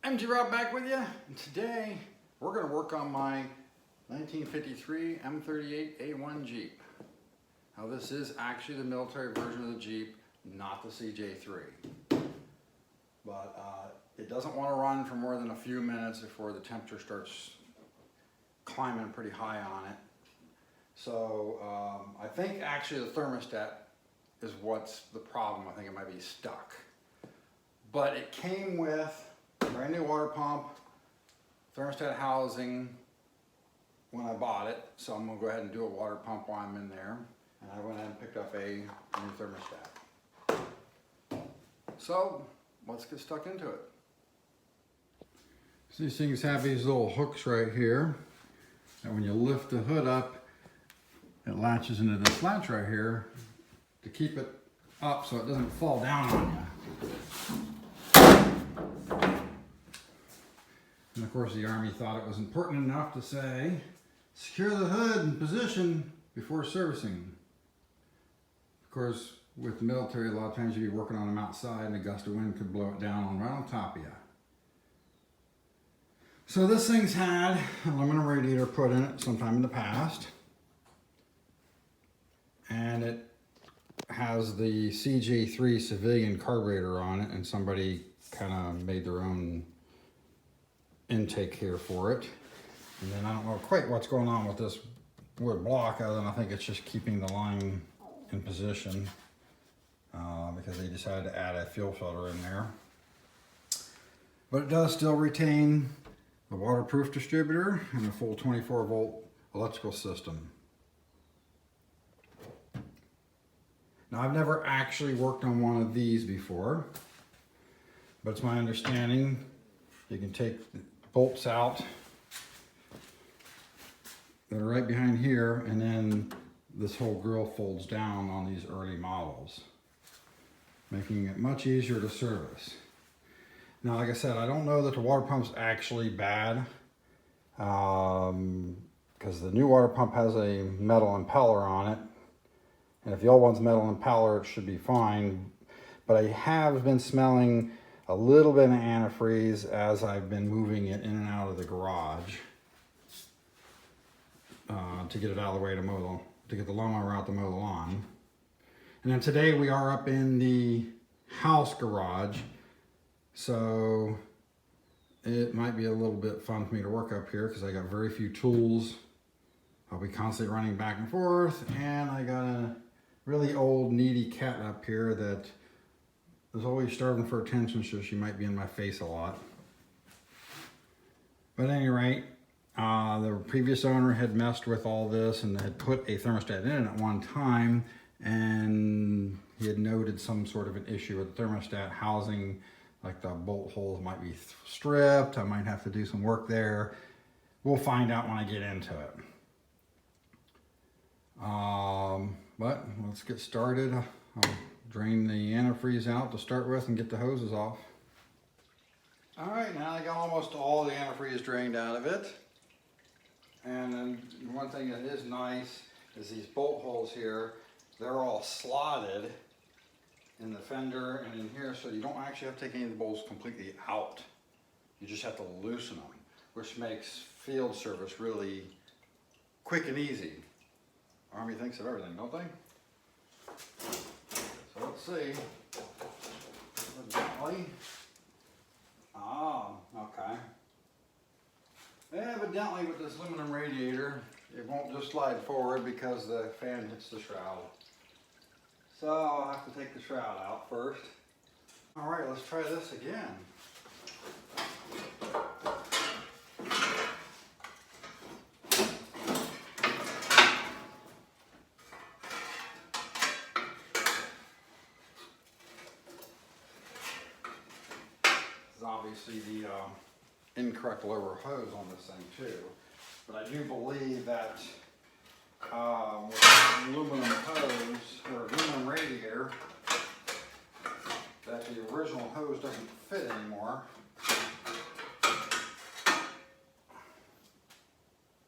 MG Rob back with you, and today we're going to work on my 1953 M38A1 Jeep. Now this is actually the military version of the Jeep, not the CJ3. But it doesn't want to run for more than a few minutes before the temperature starts climbing pretty high on it. So I think actually the thermostat is what's the problem. I think it might be stuck. But it came with brand new water pump, thermostat housing when I bought it, so I'm going to go ahead and do a water pump while I'm in there. And I went ahead and picked up a new thermostat. So let's get stuck into it. So these things have these little hooks right here, and when you lift the hood up, it latches into this latch right here to keep it up so it doesn't fall down on you. And of course the Army thought it was important enough to say, secure the hood in position before servicing. Of course, with the military, a lot of times you'd be working on them outside and a gust of wind could blow it down right on top of you. So this thing's had an aluminum radiator put in it sometime in the past. And it has the CJ3 civilian carburetor on it, and somebody kind of made their own intake here for it. And then I don't know quite what's going on with this wood block, other than I think it's just keeping the line in position because they decided to add a fuel filter in there. But it does still retain the waterproof distributor and a full 24-volt electrical system. Now I've never actually worked on one of these before, but it's my understanding you can take the bolts out that are right behind here, and then this whole grill folds down on these early models, making it much easier to service. Now, like I said, I don't know that the water pump's actually bad, because the new water pump has a metal impeller on it, and if the old one's metal impeller, it should be fine. But I have been smelling a little bit of antifreeze as I've been moving it in and out of the garage to get it out of the way to get the lawnmower out to mow the lawn. And then today we are up in the house garage, so it might be a little bit fun for me to work up here because I got very few tools. I'll be constantly running back and forth, and I got a really old needy cat up here that is always starving for attention, so she might be in my face a lot. But at any rate, the previous owner had messed with all this and had put a thermostat in it at one time, and he had noted some sort of an issue with the thermostat housing, like the bolt holes might be stripped. I might have to do some work there. We'll find out when I get into it. But let's get started. I'll drain the antifreeze out to start with and get the hoses off. All right, now I got almost all the antifreeze drained out of it. And then one thing that is nice is these bolt holes here, they're all slotted in the fender and in here, so you don't actually have to take any of the bolts completely out. You just have to loosen them, which makes field service really quick and easy. Army thinks of everything, don't they? So let's see. Evidently. Okay. Evidently with this aluminum radiator, it won't just slide forward because the fan hits the shroud. So I'll have to take the shroud out first. All right, let's try this again. Obviously the incorrect lower hose on this thing too, but I do believe that with aluminum hose or aluminum radiator, that the original hose doesn't fit anymore.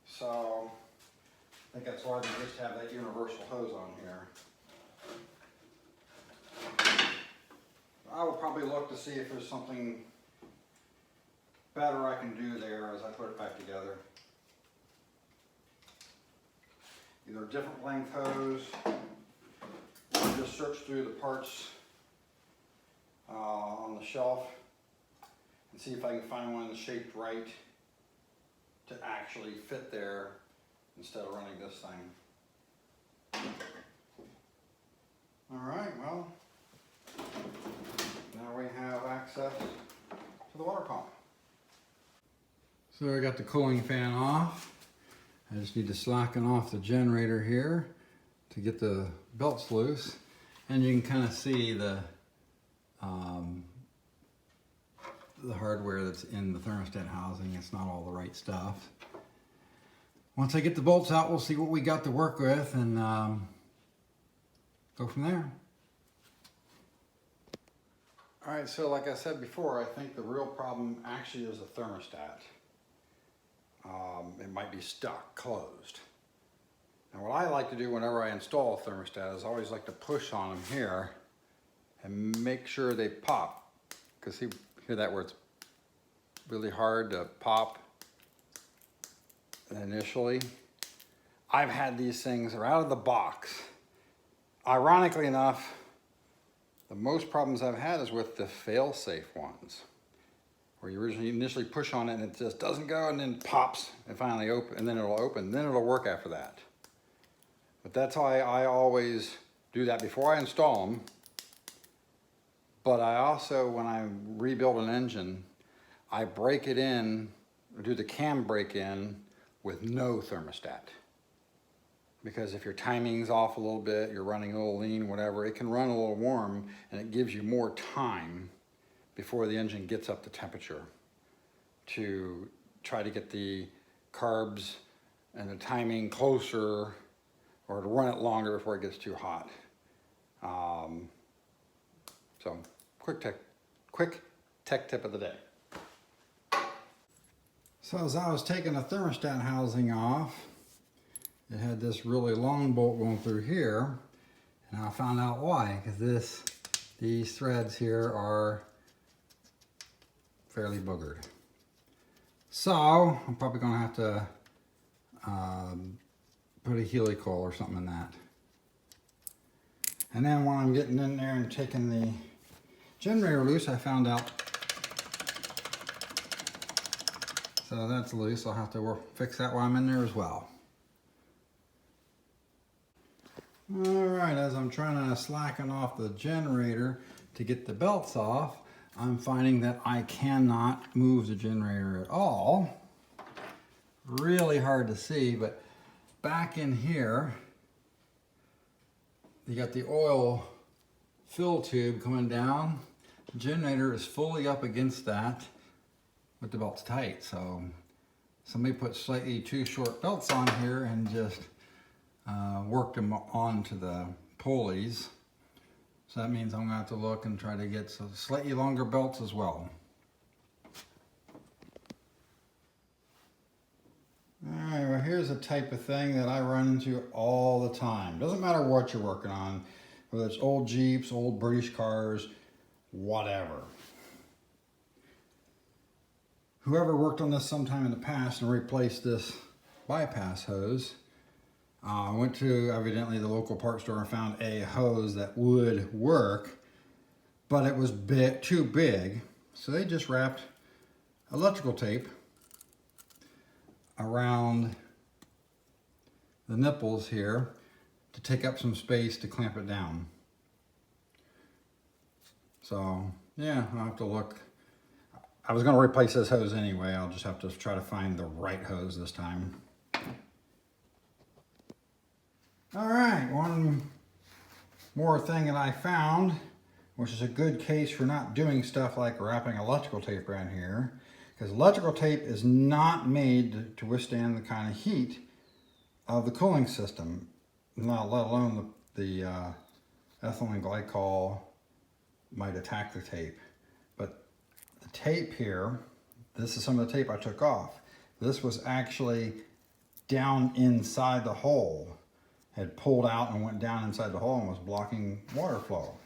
So I think that's why they just have that universal hose on here. I will probably look to see if there's something better I can do there as I put it back together. Either different length hose, or just search through the parts on the shelf and see if I can find one that's shaped right to actually fit there instead of running this thing. All right, well, now we have access to the water pump. So I got the cooling fan off. I just need to slacken off the generator here to get the belts loose. And you can kind of see the hardware that's in the thermostat housing. It's not all the right stuff. Once I get the bolts out, we'll see what we got to work with and go from there. All right, so like I said before, I think the real problem actually is the thermostat. It might be stuck, closed. And what I like to do whenever I install a thermostat is I always like to push on them here and make sure they pop. Because see, hear that where it's really hard to pop initially. I've had these things, they're out of the box. Ironically enough, the most problems I've had is with the fail-safe ones, where you initially push on it and it just doesn't go and then pops and finally open, and then it'll open, then it'll work after that. But that's how I always do that before I install them. But I also, when I rebuild an engine, I break it in, do the cam break in with no thermostat. Because if your timing's off a little bit, you're running a little lean, whatever, it can run a little warm and it gives you more time before the engine gets up to temperature to try to get the carbs and the timing closer or to run it longer before it gets too hot. So quick tech tip of the day. So as I was taking the thermostat housing off, it had this really long bolt going through here, and I found out why, because these threads here are fairly boogered. So I'm probably going to have to put a helicoil or something in that. And then when I'm getting in there and taking the generator loose, I found out, so that's loose. I'll have to fix that while I'm in there as well. All right, as I'm trying to slacken off the generator to get the belts off, I'm finding that I cannot move the generator at all. Really hard to see, but back in here, you got the oil fill tube coming down. The generator is fully up against that with the belts tight. So somebody put slightly too short belts on here and just worked them onto the pulleys. So that means I'm going to have to look and try to get some slightly longer belts as well. Alright, well here's a type of thing that I run into all the time. Doesn't matter what you're working on, whether it's old Jeeps, old British cars, whatever. Whoever worked on this sometime in the past and replaced this bypass hose, went to evidently the local parts store and found a hose that would work, but it was too big. So they just wrapped electrical tape around the nipples here to take up some space to clamp it down. So yeah, I'll have to look. I was going to replace this hose anyway. I'll just have to try to find the right hose this time. All right, one more thing that I found, which is a good case for not doing stuff like wrapping electrical tape around here, because electrical tape is not made to withstand the kind of heat of the cooling system, not let alone the ethylene glycol might attack the tape. But the tape here, this is some of the tape I took off. This was actually down inside the hole. Had pulled out and went down inside the hole and was blocking water flow.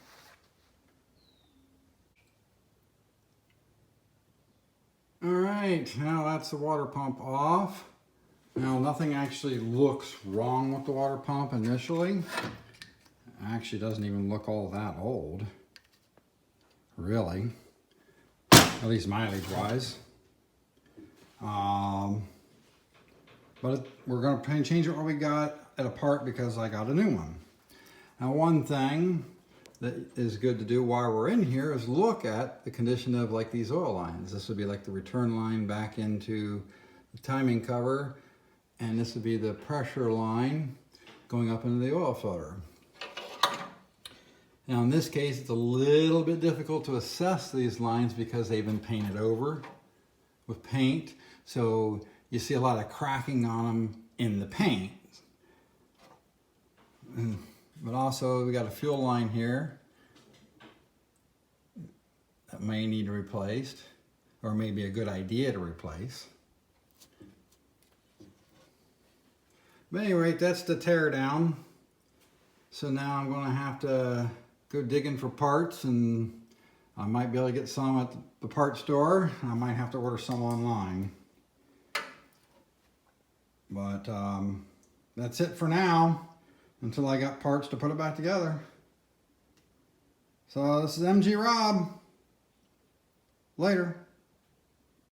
All right, right, now that's the water pump off. Now nothing actually looks wrong with the water pump initially. It actually doesn't even look all that old, really, at least mileage wise. But we're going to change it what we got at a part because I got a new one. Now one thing that is good to do while we're in here is look at the condition of like these oil lines. This would be like the return line back into the timing cover, and this would be the pressure line going up into the oil filter. Now in this case it's a little bit difficult to assess these lines because they've been painted over with paint, so you see a lot of cracking on them in the paint. But also we got a fuel line here that may need replaced, or may be a good idea to replace. But anyway, that's the tear down. So now I'm going to have to go digging for parts, and I might be able to get some at the parts store. I might have to order some online. But that's it for now, until I got parts to put it back together. So this is MG Rob. Later.